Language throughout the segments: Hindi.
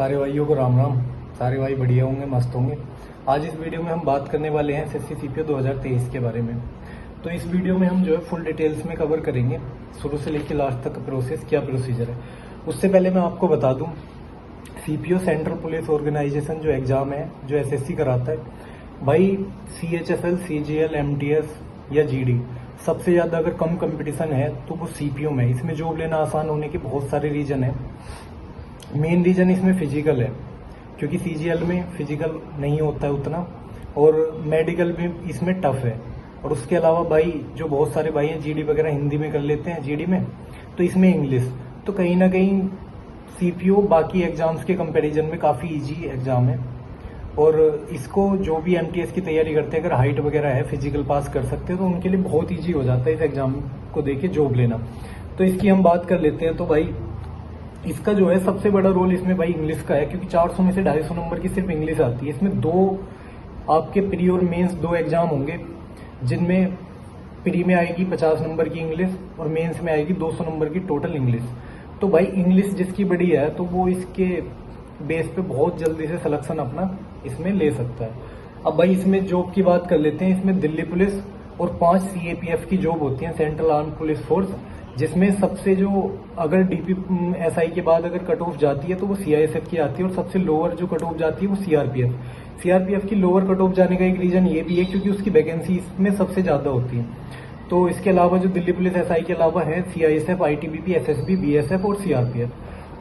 सारे भाइयों को राम राम। सारे भाई बढ़िया होंगे, मस्त होंगे। आज इस वीडियो में हम बात करने वाले हैं एसएससी सीपीओ 2023 के बारे में। तो इस वीडियो में हम जो है फुल डिटेल्स में कवर करेंगे, शुरू से लेकर लास्ट तक का प्रोसेस, क्या प्रोसीजर है। उससे पहले मैं आपको बता दूं, सीपीओ सेंट्रल पुलिस ऑर्गेनाइजेशन जो एग्जाम है, जो एसएससी कराता है भाई, सीएचएसएल, सीजीएल, एमटीएस या जीडी, सबसे ज्यादा अगर कम कंपटीशन है तो वो सीपीओ में। इसमें जॉब लेना आसान होने के बहुत सारे रीजन है। मेन रीजन इसमें फिजिकल है, क्योंकि सीजीएल में फिजिकल नहीं होता है उतना, और मेडिकल भी इसमें टफ है। और उसके अलावा भाई जो बहुत सारे भाई हैं जीडी वगैरह हिंदी में कर लेते हैं, जीडी में तो इसमें इंग्लिश, तो कहीं ना कहीं सीपीओ बाकी एग्जाम्स के कंपैरिजन में काफी इजी एग्जाम है। और इसको जो भी एमटीएस की तैयारी करते हैं, अगर हाइट वगैरह है, फिजिकल पास कर सकते हैं, तो उनके लिए बहुत इजी हो जाता है इस एग्जाम को देके जॉब लेना। तो इसकी हम बात कर लेते हैं। तो भाई इसका जो है सबसे बड़ा रोल इसमें भाई इंग्लिश का है, क्योंकि 400 में से 250 नंबर की सिर्फ इंग्लिश आती है। इसमें दो आपके प्री और मेंस दो एग्जाम होंगे, जिनमें प्री में आएगी 50 नंबर की इंग्लिश और मेंस में आएगी 200 नंबर की टोटल इंग्लिश। तो भाई इंग्लिश जिसकी बड़ी है तो वो इसके बेस पे बहुत जल्दी से सिलेक्शन अपना इसमें ले सकता है। अब भाई इसमें जॉब की बात कर लेते हैं। इसमें दिल्ली पुलिस और 5 सीएपीएफ की जॉब होती है, सेंट्रल आर्म पुलिस फोर्स, जिसमें सबसे जो अगर डीपीएसआई के बाद अगर कट ऑफ जाती है तो वो सीआईएसएफ की आती है, और सबसे लोअर जो कट ऑफ जाती है वो सीआरपीएफ की लोअर कट ऑफ जाने का एक रीजन ये भी है क्योंकि उसकी वैकेंसी इसमें सबसे ज्यादा होती है। तो इसके अलावा जो दिल्ली पुलिस एसआई के अलावा है सीआईएसएफ, आईटीबीपी, एसएसबी, बीएसएफ और सीआरपीएफ।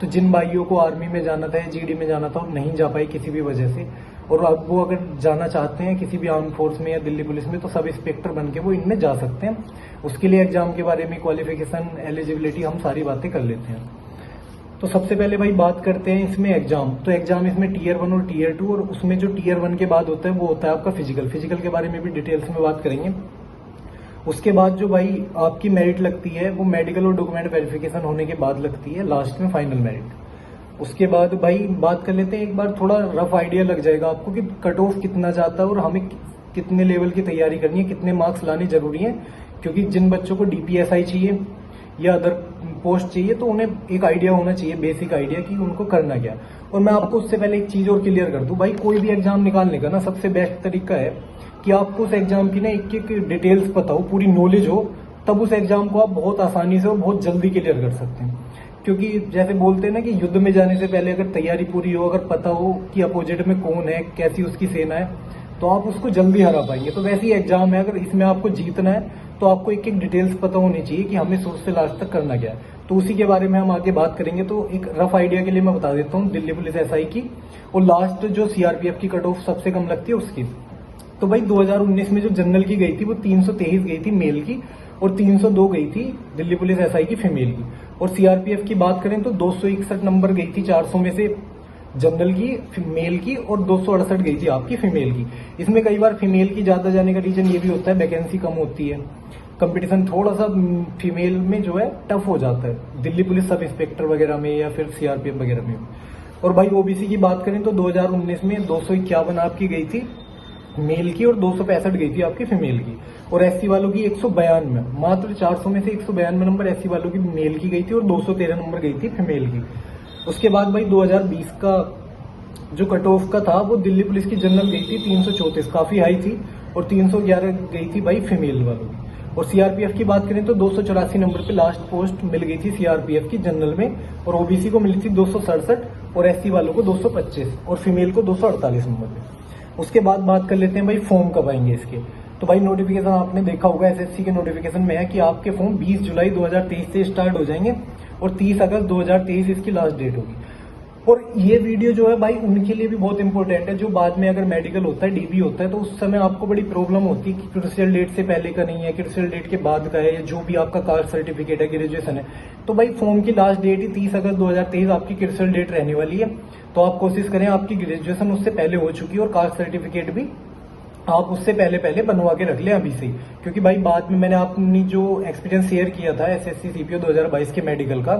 तो जिन भाइयों को आर्मी में जाना था या जीडी में जाना था और नहीं जा पाए किसी भी वजह से, और अब वो अगर जाना चाहते हैं किसी भी आर्म फोर्स में या दिल्ली पुलिस में, तो सब इंस्पेक्टर बन के वो इनमें जा सकते हैं। उसके लिए एग्जाम के बारे में, क्वालिफिकेशन, एलिजिबिलिटी, हम सारी बातें कर लेते हैं। तो सबसे पहले भाई बात करते हैं इसमें एग्जाम। तो एग्जाम इसमें टीयर 1 और टीयर 2, और उसमें जो टीयर 1 के बाद होता है वो होता है आपका फिजिकल के बारे में भी डिटेल्स में बात करेंगे। उसके बाद जो भाई आपकी मेरिट लगती है वो मेडिकल और डॉक्यूमेंट वेरिफिकेशन होने के बाद लगती है, लास्ट में फाइनल मेरिट। उसके बाद भाई बात कर लेते हैं, एक बार थोड़ा रफ आइडिया लग जाएगा आपको कि कट ऑफ कितना जाता है और हमें कितने लेवल की तैयारी करनी है, कितने मार्क्स लाने जरूरी है। क्योंकि जिन बच्चों को डीपीएसआई चाहिए या अदर पोस्ट चाहिए तो उन्हें एक आइडिया होना चाहिए, बेसिक आइडिया कि उनको करना क्या। और मैं आपको उससे पहले एक चीज और क्लियर कर दूं, भाई कोई भी एग्जाम निकालने का ना सबसे बेस्ट तरीका है कि आपको उस एग्जाम की ना एक एक डिटेल्स पता हो, पूरी नॉलेज हो, तब उस एग्जाम को आप बहुत आसानी से और बहुत जल्दी क्लियर कर सकते हैं। क्योंकि जैसे बोलते हैं ना कि युद्ध में जाने से पहले अगर तैयारी पूरी हो, अगर पता हो कि अपोजिट में कौन है, कैसी उसकी सेना है, तो आप उसको जल्दी हरा पाएंगे। तो वैसे ही एग्जाम है, अगर इसमें आपको जीतना है तो आपको एक एक डिटेल्स पता होनी चाहिए कि हमें शुरू से लास्ट तक करना क्या है। तो उसी के बारे में हम आगे बात करेंगे। तो एक रफ आइडिया के लिए मैं बता देता हूँ दिल्ली पुलिस एसआई की, और लास्ट जो सीआरपीएफ की कट ऑफ सबसे कम लगती है उसकी। तो भाई 2019 में जो जनरल की गई थी वो 323 गई थी मेल की, और 302 गई थी दिल्ली पुलिस एसआई की फीमेल की। और सीआरपीएफ की बात करें तो 261 नंबर गई थी 400 में से जनरल की मेल की, और 268 गई थी आपकी फीमेल की। इसमें कई बार फीमेल की ज्यादा जाने का रीजन ये भी होता है, वैकेंसी कम होती है, कंपटीशन थोड़ा सा फीमेल में जो है टफ हो जाता है, दिल्ली पुलिस सब इंस्पेक्टर वगैरह में या फिर सीआरपीएफ वगैरह में। और भाई ओबीसी की बात करें तो 2019 में 251 आपकी गई थी मेल की, और 265 गई थी आपकी फीमेल की। और एससी वालों की 192, मात्र 400 में से 192 नंबर एससी वालों की मेल की गई थी, और 213 नंबर गई थी फीमेल की। उसके बाद भाई 2020 का जो कट ऑफ का था वो दिल्ली पुलिस की जनरल गई थी 334, काफी हाई थी, और 311 गई थी भाई फीमेल वालों की। और सीआरपीएफ की बात करें तो 284 नंबर पे लास्ट पोस्ट मिल गई थी सीआरपीएफ की जनरल में, और ओबीसी को मिली थी 267, और एससी वालों को 225, और फीमेल को 248 नंबर पे। उसके बाद बात कर लेते हैं भाई फॉर्म कब आएंगे इसके। तो भाई नोटिफिकेशन आपने देखा होगा, एसएससी के नोटिफिकेशन में है कि आपके फॉर्म 20 जुलाई 2023 से स्टार्ट हो जाएंगे, और 30 अगस्त 2023 इसकी लास्ट डेट होगी। और ये वीडियो जो है भाई उनके लिए भी बहुत इंपॉर्टेंट है जो बाद में अगर मेडिकल होता है, डीबी होता है, तो उस समय आपको बड़ी प्रॉब्लम होती है कि क्रिटिकल डेट से पहले का नहीं है, क्रिटिकल डेट के बाद का है, या जो भी आपका कास्ट सर्टिफिकेट है, ग्रेजुएशन है। तो भाई फॉर्म की लास्ट डेट ही 30 अगस्त 2023 आपकी क्रिटिकल डेट रहने वाली है। तो आप कोशिश करें, आपकी ग्रेजुएशन उससे पहले हो चुकी है और कास्ट सर्टिफिकेट भी आप उससे पहले बनवा के रख लें अभी से, क्योंकि भाई बाद में मैंने अपनी जो एक्सपीरियंस शेयर किया था एसएससी सीपीओ 2022 के मेडिकल का,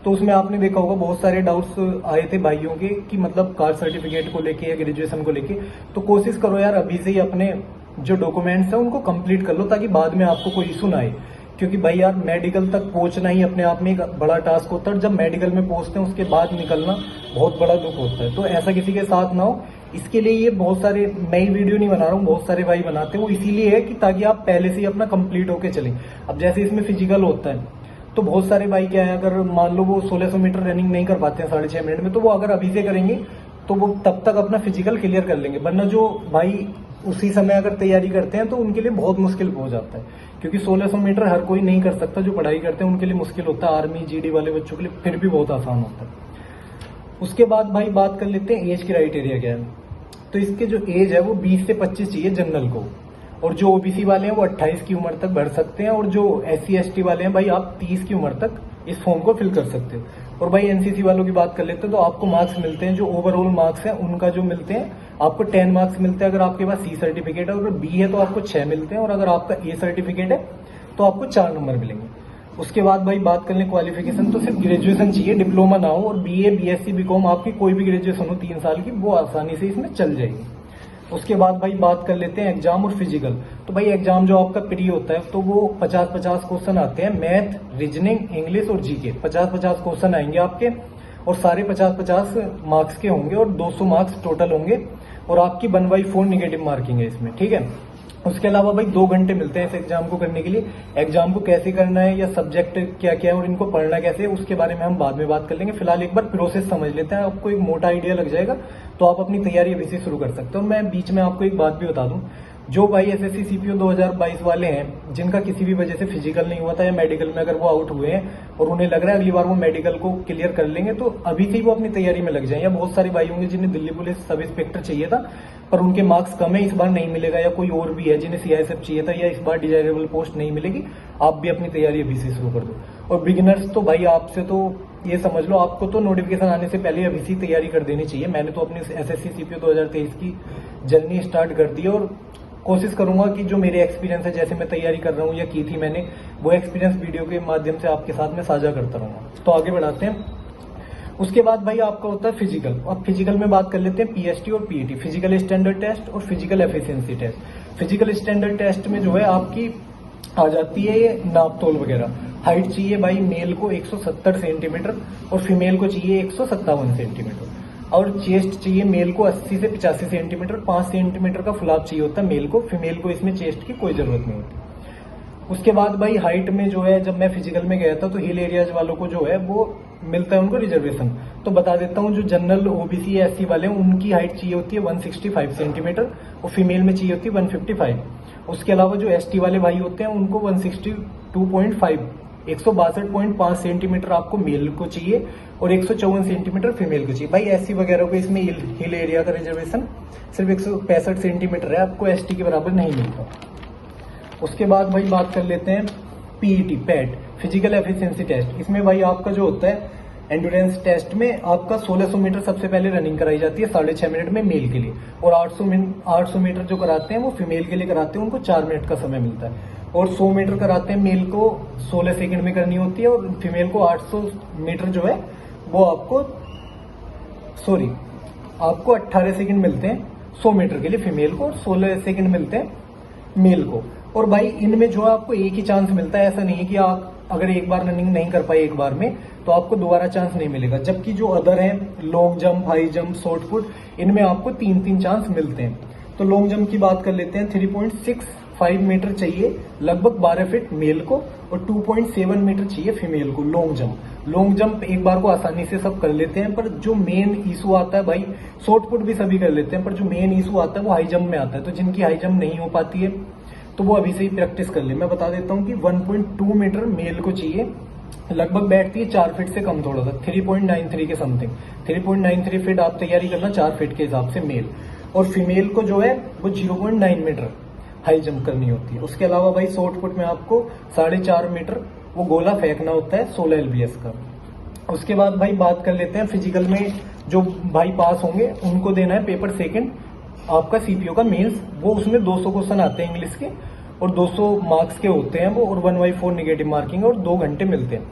तो उसमें आपने देखा होगा बहुत सारे डाउट्स आए थे भाइयों के कि मतलब कास्ट सर्टिफिकेट को लेके या ग्रेजुएशन को लेके। तो कोशिश करो यार अभी से ही अपने जो डॉक्यूमेंट्स है उनको कंप्लीट कर लो, ताकि बाद में आपको कोई इशू ना आए। क्योंकि भाई यार मेडिकल तक पहुंचना ही अपने आप में एक बड़ा टास्क होता है, और जब मेडिकल में पहुंचते हैं उसके बाद निकलना बहुत बड़ा दुख होता है। तो ऐसा किसी के साथ ना हो, इसके लिए ये बहुत सारे, मैं ही वीडियो नहीं बना रहा हूँ, बहुत सारे भाई बनाते हैं। वो इसीलिए है कि ताकि आप पहले से ही अपना कंप्लीट होके चलें। अब जैसे इसमें फिजिकल होता है तो बहुत सारे भाई क्या है, अगर मान लो वो 1600 मीटर रनिंग नहीं कर पाते हैं 6.5 मिनट में, तो वो अगर अभी से करेंगे तो वो तब तक अपना फिजिकल क्लियर कर लेंगे। वरना जो भाई उसी समय अगर तैयारी करते हैं तो उनके लिए बहुत मुश्किल हो जाता है, क्योंकि 1600 मीटर हर कोई नहीं कर सकता। जो पढ़ाई करते हैं उनके लिए मुश्किल होता है, आर्मी जीडी वाले बच्चों के लिए फिर भी बहुत आसान होता है। उसके बाद भाई बात कर लेते हैं एज क्राइटेरिया क्या है। तो इसके जो एज है वो 20 से 25 चाहिए जनरल को, और जो ओबीसी वाले हैं वो 28 की उम्र तक भर सकते हैं, और जो SC ST वाले हैं भाई आप 30 की उम्र तक इस फॉर्म को फिल कर सकते हो। और भाई एनसीसी वालों की बात कर लेते हैं तो आपको मार्क्स मिलते हैं, जो ओवरऑल मार्क्स हैं उनका जो मिलते हैं आपको 10 मार्क्स मिलते हैं अगर आपके पास C सर्टिफिकेट है, अगर B है तो आपको 6 मिलते हैं, और अगर आपका A सर्टिफिकेट है तो आपको 4 नंबर मिलेंगे। उसके बाद भाई बात कर लें क्वालिफिकेशन, तो सिर्फ ग्रेजुएशन चाहिए, डिप्लोमा ना हो, और BA BSc BCom आपकी कोई भी ग्रेजुएशन हो 3 साल की, वो आसानी से इसमें चल जाएगी। उसके बाद भाई बात कर लेते हैं एग्जाम और फिजिकल। तो भाई एग्जाम जो आपका प्री होता है तो वो 50-50 क्वेश्चन आते हैं, मैथ, रीजनिंग, इंग्लिश और जीके। 50-50 क्वेश्चन आएंगे आपके, और सारे 50-50 मार्क्स के होंगे, और 200 मार्क्स टोटल होंगे, और आपकी 1/4 निगेटिव मार्किंग है इसमें, ठीक है। उसके अलावा भाई 2 घंटे मिलते हैं इस एग्जाम को करने के लिए। एग्जाम को कैसे करना है या सब्जेक्ट क्या क्या है और इनको पढ़ना कैसे है उसके बारे में हम बाद में बात कर लेंगे। फिलहाल एक बार प्रोसेस समझ लेते हैं, आपको एक मोटा आइडिया लग जाएगा, तो आप अपनी तैयारी अभी से शुरू कर सकते हो। मैं बीच में आपको एक बात भी बता दूं, जो भाई SSC CPO 2022 वाले हैं जिनका किसी भी वजह से फिजिकल नहीं हुआ था या मेडिकल में अगर वो आउट हुए हैं और उन्हें लग रहा है अगली बार वो मेडिकल को क्लियर कर लेंगे, तो अभी से ही वो अपनी तैयारी में लग जाए। या बहुत सारे भाई होंगे जिन्हें दिल्ली पुलिस सब इंस्पेक्टर चाहिए था पर उनके मार्क्स कम है, इस बार नहीं मिलेगा, या कोई और भी है जिन्हें CISF चाहिए था या इस बार डिजायरेबल पोस्ट नहीं मिलेगी, आप भी अपनी तैयारी अभी से शुरू कर दो। और बिगिनर्स तो भाई आपसे तो ये समझ लो, आपको तो नोटिफिकेशन आने से पहले अभी से तैयारी कर देनी चाहिए। मैंने तो अपनी SSC CPO 2023 की जर्नी स्टार्ट कर दी, और कोशिश करूंगा कि जो मेरे एक्सपीरियंस है, जैसे मैं तैयारी कर रहा हूँ या की थी मैंने, वो एक्सपीरियंस वीडियो के माध्यम से आपके साथ में साझा करता रहूंगा। तो आगे बढ़ाते हैं। उसके बाद भाई आपका होता है फिजिकल। अब फिजिकल में बात कर लेते हैं PST और PET, फिजिकल स्टैंडर्ड टेस्ट और physical efficiency test. Physical standard test में जो है आपकी आ जाती है ये नाप तोल वगैरह। हाइट चाहिए भाई मेल को 170 सेंटीमीटर और फीमेल को चाहिए 157 सेंटीमीटर, और चेस्ट चाहिए मेल को 80 से 85 सेंटीमीटर, 5 सेंटीमीटर का फुलाव चाहिए होता है मेल को। फीमेल को इसमें चेस्ट की कोई जरूरत नहीं होती। उसके बाद भाई हाइट में जो है, जब मैं फिजिकल में गया था तो हिल एरियाज वालों को जो है वो मिलता है उनको रिजर्वेशन। तो बता देता हूँ, जो जनरल OBC या SC वाले हैं उनकी हाइट चाहिए होती है 165 सेंटीमीटर और फीमेल में चाहिए होती है 155। उसके अलावा जो ST वाले भाई होते हैं उनको 162.5 162.5 सेंटीमीटर आपको मेल को चाहिए और 154 सेंटीमीटर फीमेल को चाहिए। भाई SC वगैरह को इसमें हिल एरिया का रिजर्वेशन सिर्फ 165 सेंटीमीटर है, आपको ST के बराबर नहीं मिलता। उसके बाद भाई बात कर लेते हैं PET, फिजिकल एफिशिएंसी टेस्ट। इसमें भाई आपका जो होता है एंड्योरेंस टेस्ट में आपका 1600 मीटर सबसे पहले रनिंग कराई जाती है 6.5 मिनट में मेल के लिए, और 800 मीटर जो कराते हैं वो फीमेल के लिए कराते हैं, उनको 4 मिनट का समय मिलता है। और 100 मीटर कराते हैं मेल को 16 सेकंड में करनी होती है, और फीमेल को 800 मीटर जो है वो आपको 18 सेकंड मिलते हैं 100 मीटर के लिए फीमेल को, और 16 सेकंड मिलते हैं मेल को। और भाई इनमें जो है आपको एक ही चांस मिलता है, ऐसा नहीं है कि आप अगर एक बार रनिंग नहीं कर पाए एक बार में तो आपको दोबारा चांस नहीं मिलेगा। जबकि जो अदर है long jump, high jump, short put, इनमें आपको 3-3 चांस मिलते हैं। तो लॉन्ग जंप की बात कर लेते हैं। 3.65 मीटर चाहिए लगभग 12 फीट मेल को, और 2.7 मीटर चाहिए फीमेल को लॉन्ग जंप एक बार को आसानी से सब कर लेते हैं, पर जो मेन इशू आता है भाई, शॉर्ट पुट भी सभी कर लेते हैं, पर जो मेन इशू आता है वो हाई जंप में आता है। तो जिनकी हाई जंप नहीं हो पाती है तो वो अभी से ही प्रैक्टिस कर ले। मैं बता देता हूँ कि 1.2 मीटर मेल को चाहिए, लगभग बैठती है 4 फीट से कम थोड़ा सा, 3.93 के समथिंग। 3.93 फीट आप तैयारी करना 4 फीट के हिसाब से मेल, और फीमेल को जो है वो 0.9 मीटर हाई जंप करनी होती है। उसके अलावा भाई शॉर्ट पुट में आपको 4.5 मीटर वो गोला फेंकना होता है 16 LBS का। उसके बाद भाई बात कर लेते हैं फिजिकल में जो भाई पास होंगे उनको देना है पेपर सेकंड आपका CPO का मेंस। वो उसमें 200 क्वेश्चन आते हैं इंग्लिश के और 200 मार्क्स के होते हैं वो, और 1/4 निगेटिव मार्किंग और 2 घंटे मिलते हैं।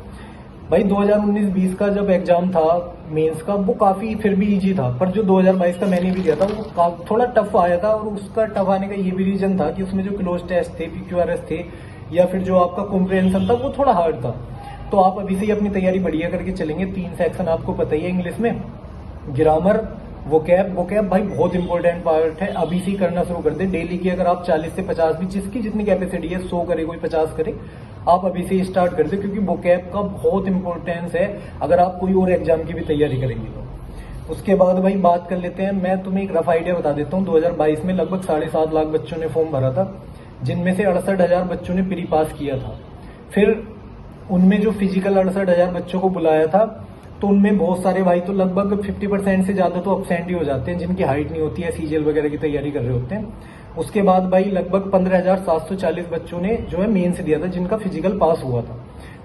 भाई 2019-20 का जब एग्जाम था मेंस का वो काफी फिर भी इजी था, पर जो 2022 का मैंने भी दिया था वो थोड़ा टफ आया था, और उसका टफ आने का ये भी रीजन था कि उसमें जो क्लोज टेस्ट थे, PQRS थे, या फिर जो आपका कॉम्प्रिहेंशन था वो थोड़ा हार्ड था। तो आप अभी से ही अपनी तैयारी बढ़िया करके चलेंगे। 3 सेक्शन आपको पता ही है इंग्लिश में, ग्रामर, वोकैब भाई बहुत इंपॉर्टेंट पार्ट है। अभी से ही करना शुरू कर दे। डेली की अगर आप 40 से 50 भी, जिसकी जितनी कैपेसिटी है, 100 करे कोई 50 करे, आप अभी से ही स्टार्ट कर दे, क्योंकि वोकैब का बहुत इंपॉर्टेंस है अगर आप कोई और एग्जाम की भी तैयारी करेंगे तो। उसके बाद भाई बात कर लेते हैं, मैं तुम्हें एक रफ आइडिया बता देता हूँ। 2022 में लगभग 7.5 लाख बच्चों ने फॉर्म भरा था, जिनमें से 68,000 बच्चों ने प्री पास किया था। फिर उनमें जो फिजिकल 68,000 बच्चों को बुलाया था, तो उनमें बहुत सारे भाई तो लगभग 50% से ज्यादा तो अब्सेंट ही हो जाते हैं, जिनकी हाइट नहीं होती है, सीजीएल वगैरह की तैयारी कर रहे होते हैं। उसके बाद भाई लगभग 15,740 बच्चों ने जो है मेंस दिया था, जिनका फिजिकल पास हुआ था।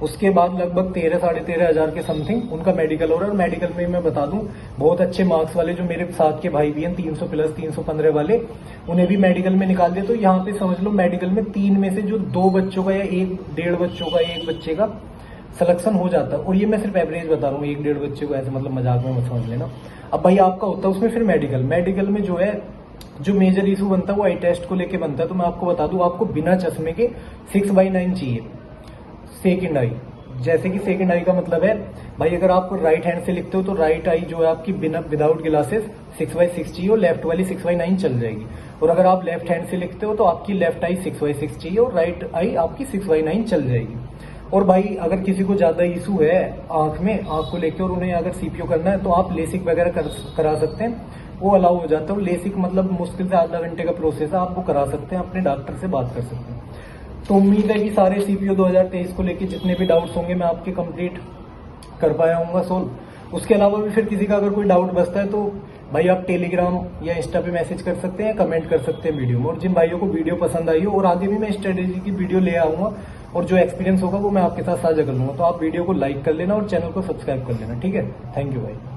उसके बाद लगभग 13-13,500 के समथिंग उनका मेडिकल हो रहा है। और मेडिकल में मैं बता दूं, बहुत अच्छे मार्क्स वाले जो मेरे साथ के भाई भी हैं, 300 प्लस 315 वाले, उन्हें भी मेडिकल में निकाल दिया। तो यहाँ पे समझ लो मेडिकल में 3 में से जो 2 बच्चों का या 1-1.5 बच्चों का, 1 बच्चे का सिलेक्शन हो जाता है। और ये मैं सिर्फ एवरेज बता रहा हूँ, 1-1.5 बच्चे को ऐसे मतलब मजाक में मत समझ लेना। अब भाई आपका होता है उसमें फिर मेडिकल में जो है, जो मेजर इशू बनता है वो आई टेस्ट को लेके बनता है। तो मैं आपको बता दूं, आपको बिना चश्मे के 6/9 चाहिए सेकंड आई। जैसे कि सेकंड आई का मतलब है भाई, अगर आप राइट हैंड से लिखते हो तो राइट आई जो है आपकी बिना विदाउट ग्लासेस 6/6 चाहिए और लेफ्ट वाली 6/9 चल जाएगी। और अगर आप लेफ्ट हैंड से लिखते हो तो आपकी लेफ्ट आई 6/6 चाहिए और राइट आई आपकी 6/9 चल जाएगी। और भाई अगर किसी को ज्यादा इशू है आंख में, आंख को लेकर, और उन्हें अगर सीपीओ करना है तो आप लेसिक वगैरह करा सकते हैं, वो अलाउ हो जाता है। लेसिक मतलब मुश्किल से आधा घंटे का प्रोसेस है, आप वो करा सकते हैं, अपने डॉक्टर से बात कर सकते हैं। तो उम्मीद है कि सारे सीपीओ 2023 को लेके जितने भी डाउट्स होंगे मैं आपके कंप्लीट कर पाया हूँ सोल्व। उसके अलावा भी फिर किसी का अगर कोई डाउट बचता है तो भाई आप टेलीग्राम या इंस्टा पे मैसेज कर सकते हैं, कमेंट कर सकते हैं वीडियो में। और जिन भाइयों को वीडियो पसंद आई हो, और आगे भी मैं स्ट्रेटेजी की वीडियो ले आऊंगा और जो एक्सपीरियंस होगा वो मैं आपके साथ साझा कर लूंगा। तो आप वीडियो को लाइक कर लेना और चैनल को सब्सक्राइब कर लेना, ठीक है। थैंक यू भाई।